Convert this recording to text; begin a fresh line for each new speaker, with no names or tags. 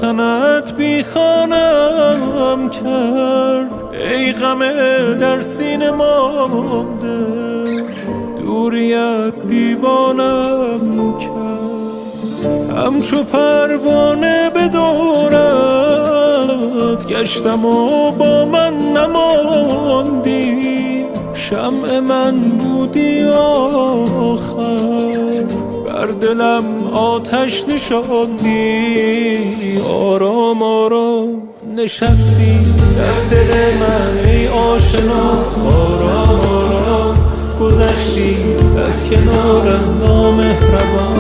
رفتنت بی خانم کرد، ای غم در سینه مانده، دوریت دیوانم کرد. همچو پروانه به دورت گشتم و با من نماندی، شمع من بودی آخر، بر دلم آتش نشاندی. آرام آرام نشستی در دل من ای آشنا، آرام آرام گذشتی از کنارم نامهربان.